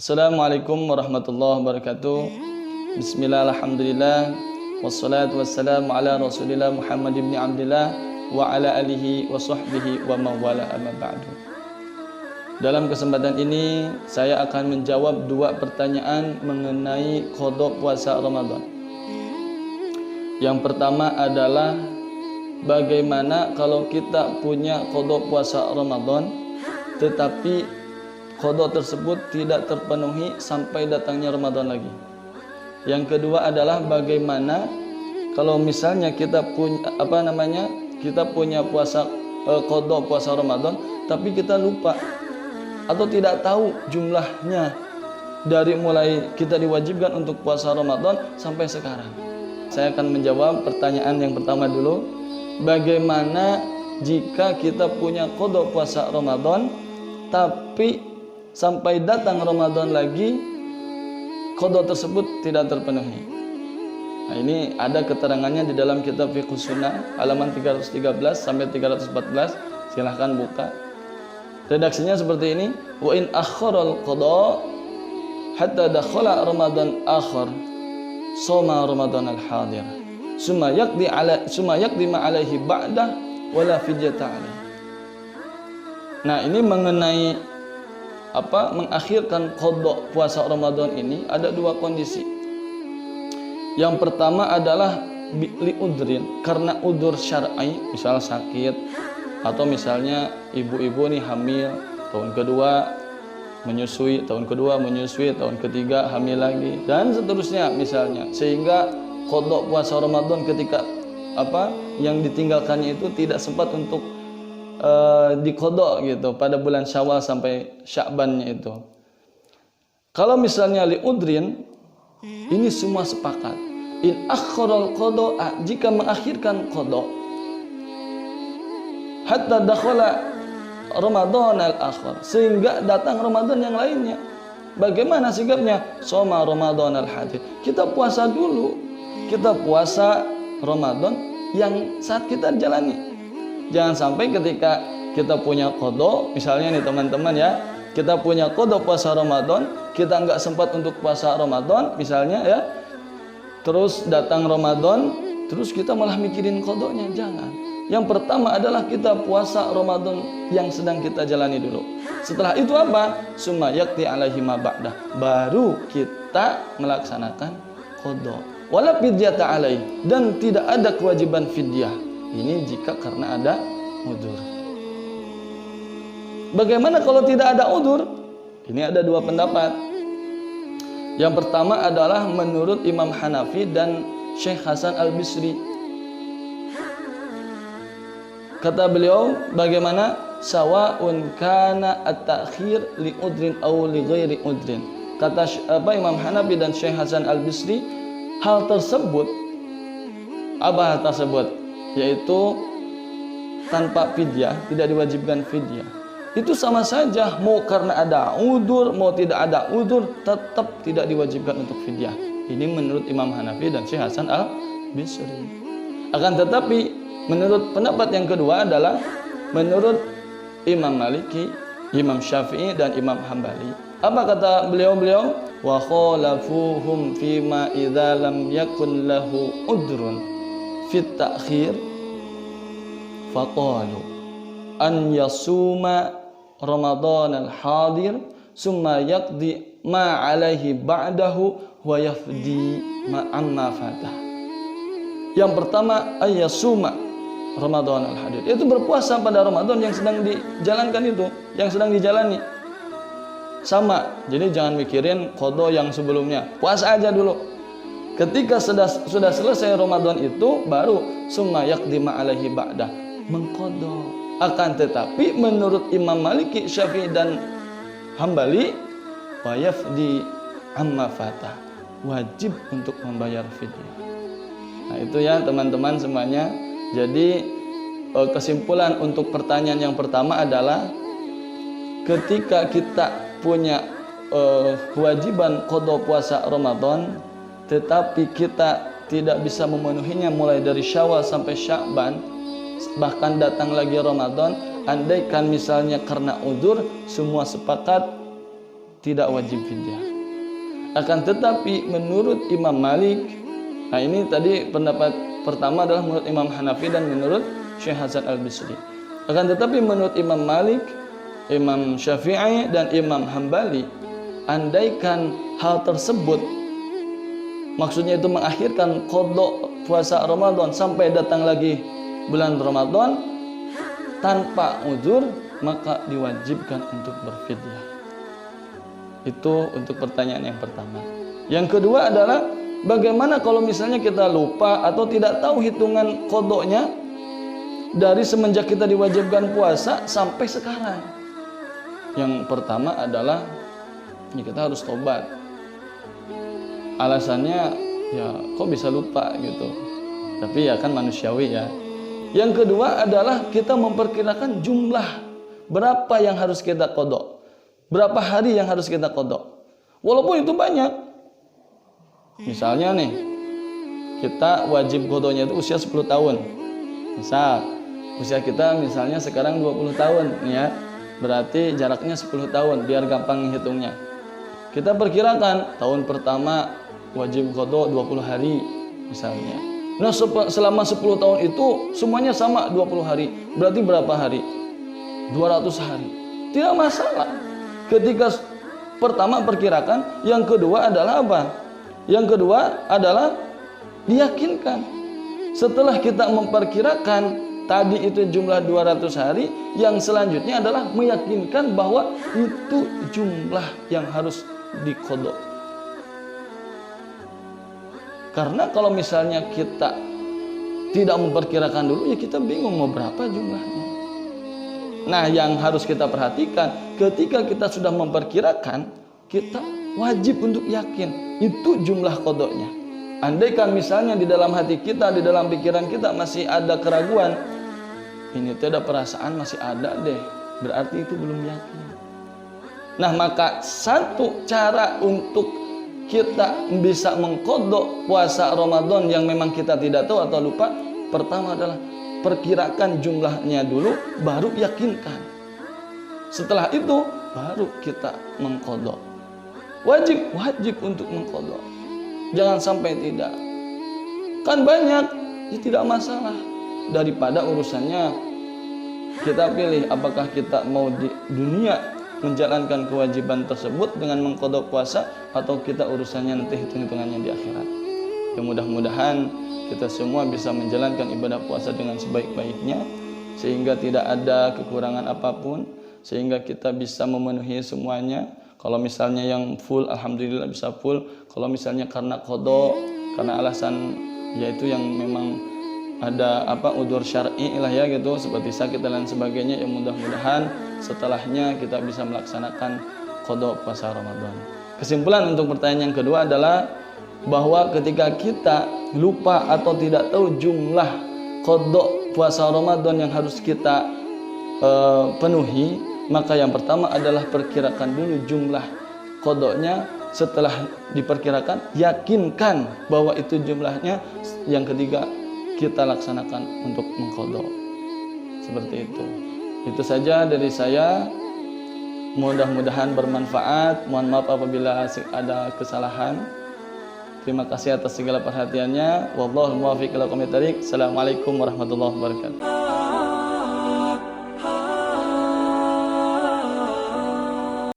Assalamualaikum warahmatullahi wabarakatuh. Bismillah, alhamdulillah, wassalatu wassalamu ala rasulillah Muhammad ibn Abdillah wa ala alihi wa sahbihi wa mawala amma ba'du. Dalam kesempatan ini saya akan menjawab dua pertanyaan mengenai qada puasa Ramadan. Yang pertama adalah bagaimana kalau kita punya qada puasa Ramadan tetapi qada tersebut tidak terpenuhi sampai datangnya Ramadan lagi. Yang kedua adalah bagaimana kalau misalnya kita punya puasa qada puasa Ramadan tapi kita lupa atau tidak tahu jumlahnya dari mulai kita diwajibkan untuk puasa Ramadan sampai sekarang. Saya akan menjawab pertanyaan yang pertama dulu. Bagaimana jika kita punya qada puasa Ramadan tapi sampai datang Ramadan lagi qada tersebut tidak terpenuhi? Nah, ini ada keterangannya di dalam kitab Fiqh Sunnah halaman 313 sampai 314. Silahkan buka. Redaksinya seperti ini: wa in akharal qada hatta dakhala Ramadan akhar shoma Ramadan al-hadir summa yaqdi ma alaihi ba'da wala fidyata alaihi. Nah, ini mengenai mengakhirkan qada puasa Ramadan ini ada dua kondisi. Yang pertama adalah liudrin, karena udur syar'i, misal sakit atau misalnya ibu-ibu nih hamil, tahun kedua menyusui, tahun ketiga hamil lagi dan seterusnya misalnya, sehingga qada puasa Ramadan ketika yang ditinggalkannya itu tidak sempat untuk diqada gitu pada bulan Syawal sampai Sya'bannya itu. Kalau misalnya liudrin, ini semua sepakat. In akharal qada, jika mengakhirkan qada hatta dakhala Ramadan al-akhir, sehingga datang Ramadan yang lainnya. Bagaimana sikapnya? Shoma Ramadan al-hadir. Kita puasa dulu. Kita puasa Ramadan yang saat kita jalani. Jangan sampai ketika kita punya qada, misalnya nih teman-teman ya, kita punya qada puasa Ramadan, kita nggak sempat untuk puasa Ramadan misalnya ya, terus datang Ramadan, terus kita malah mikirin qadanya. Jangan. Yang pertama adalah kita puasa Ramadan yang sedang kita jalani dulu. Setelah itu apa? Summa yaqdi alaihi ma ba'da, baru kita melaksanakan qada. Wala fidyata alaihi, dan tidak ada kewajiban fidyah. Ini jika karena ada udzur. Bagaimana kalau tidak ada udzur? Ini ada dua pendapat. Yang pertama adalah menurut Imam Hanafi dan Syekh Hasan Al-Bisri. Kata beliau, bagaimana? Sawa'un kana at-ta'khir li udrin aw li ghairi udrin. Kata Imam Hanafi dan Syekh Hasan Al-Bisri, hal tersebut yaitu tanpa fidyah, tidak diwajibkan fidyah. Itu sama saja, mau karena ada udzur, mau tidak ada udzur, tetap tidak diwajibkan untuk fidyah. Ini menurut Imam Hanafi dan Syekh Hasan Al-Bisri. Akan tetapi menurut pendapat yang kedua adalah menurut Imam Maliki, Imam Syafi'i dan Imam Hambali. Apa kata beliau? Wa khalafuhum fima idza lam yakun lahu udrun fit ta'khir faqalu an yasuma Ramadan al-hadir summa yaqdi ma alaihi ba'dahu wa yafdi ma amma fatah. Yang pertama ayyasuma Ramadan al-hadir, itu berpuasa pada Ramadan yang sedang dijalankan itu, yang sedang dijalani. Sama, jadi jangan mikirin qada yang sebelumnya, puasa aja dulu. Ketika sudah selesai Ramadan itu, baru summa yaqdi ma alaihi ba'dah, mengqada. Akan tetapi menurut Imam Maliki, Syafi'i dan Hambali, wa yafdi amma fatah, wajib untuk membayar fidyah. Nah, itu ya teman-teman semuanya. Jadi kesimpulan untuk pertanyaan yang pertama adalah ketika kita punya kewajiban qada puasa Ramadan tetapi kita tidak bisa memenuhinya mulai dari Syawal sampai Sya'ban, bahkan datang lagi Ramadan, andaikan misalnya karena udzur, semua sepakat tidak wajib fidyah. Akan tetapi menurut Imam Malik, nah ini tadi pendapat pertama adalah menurut Imam Hanafi dan menurut Syekh Hasan Al-Bisri. Akan tetapi menurut Imam Malik, Imam Syafi'i dan Imam Hambali, andaikan hal tersebut maksudnya itu mengakhirkan qada puasa Ramadan sampai datang lagi bulan Ramadan tanpa uzur, maka diwajibkan untuk berfidyah. Itu untuk pertanyaan yang pertama. Yang kedua adalah bagaimana kalau misalnya kita lupa atau tidak tahu hitungan qadanya dari semenjak kita diwajibkan puasa sampai sekarang. Yang pertama adalah ya kita harus tobat. Alasannya ya kok bisa lupa gitu. Tapi ya kan manusiawi ya. Yang kedua adalah kita memperkirakan jumlah berapa yang harus kita qada. Berapa hari yang harus kita qada. Walaupun itu banyak. Misalnya nih, kita wajib qadanya itu usia 10 tahun. Misal usia kita misalnya sekarang 20 tahun ya. Berarti jaraknya 10 tahun biar gampang menghitungnya. Kita perkirakan tahun pertama wajib qada 20 hari misalnya. Nah, selama 10 tahun itu semuanya sama 20 hari. Berarti berapa hari? 200 hari. Tidak masalah. Ketika pertama perkirakan, yang kedua adalah apa? Yang kedua adalah diyakinkan. Setelah kita memperkirakan tadi itu jumlah 200 hari, yang selanjutnya adalah meyakinkan bahwa itu jumlah yang harus diqada. Karena kalau misalnya kita tidak memperkirakan dulu, ya kita bingung mau berapa jumlahnya. Nah, yang harus kita perhatikan, ketika kita sudah memperkirakan, kita wajib untuk yakin itu jumlah qadanya. Andaikan misalnya di dalam hati kita, di dalam pikiran kita masih ada keraguan, ini tidak perasaan masih ada deh, berarti itu belum yakin. Nah, maka satu cara untuk kita bisa mengqada puasa Ramadan yang memang kita tidak tahu atau lupa, pertama adalah perkirakan jumlahnya dulu, baru yakinkan. Setelah itu baru kita mengqada. Wajib untuk mengqada. Jangan sampai tidak. Kan banyak, ya tidak masalah. Daripada urusannya kita pilih apakah kita mau di dunia menjalankan kewajiban tersebut dengan mengqada puasa, atau kita urusannya nanti hitung-hitungannya di akhirat. Ya, mudah-mudahan kita semua bisa menjalankan ibadah puasa dengan sebaik-baiknya, sehingga tidak ada kekurangan apapun, sehingga kita bisa memenuhi semuanya. Kalau misalnya yang full, alhamdulillah bisa full. Kalau misalnya karena qada, karena alasan yaitu yang memang ada udzur syar'i lah ya gitu, seperti sakit dan lain sebagainya, ya mudah-mudahan setelahnya kita bisa melaksanakan qada puasa Ramadan. Kesimpulan untuk pertanyaan yang kedua adalah bahwa ketika kita lupa atau tidak tahu jumlah qada puasa Ramadan yang harus kita penuhi, maka yang pertama adalah perkirakan dulu jumlah qadanya. Setelah diperkirakan, yakinkan bahwa itu jumlahnya. Yang ketiga, kita laksanakan untuk mengqada. Seperti itu. Itu saja dari saya. Mudah-mudahan bermanfaat. Mohon maaf apabila ada kesalahan. Terima kasih atas segala perhatiannya. Wallahul muwaffiq ila aqwamit thoriq. Assalamualaikum warahmatullahi wabarakatuh.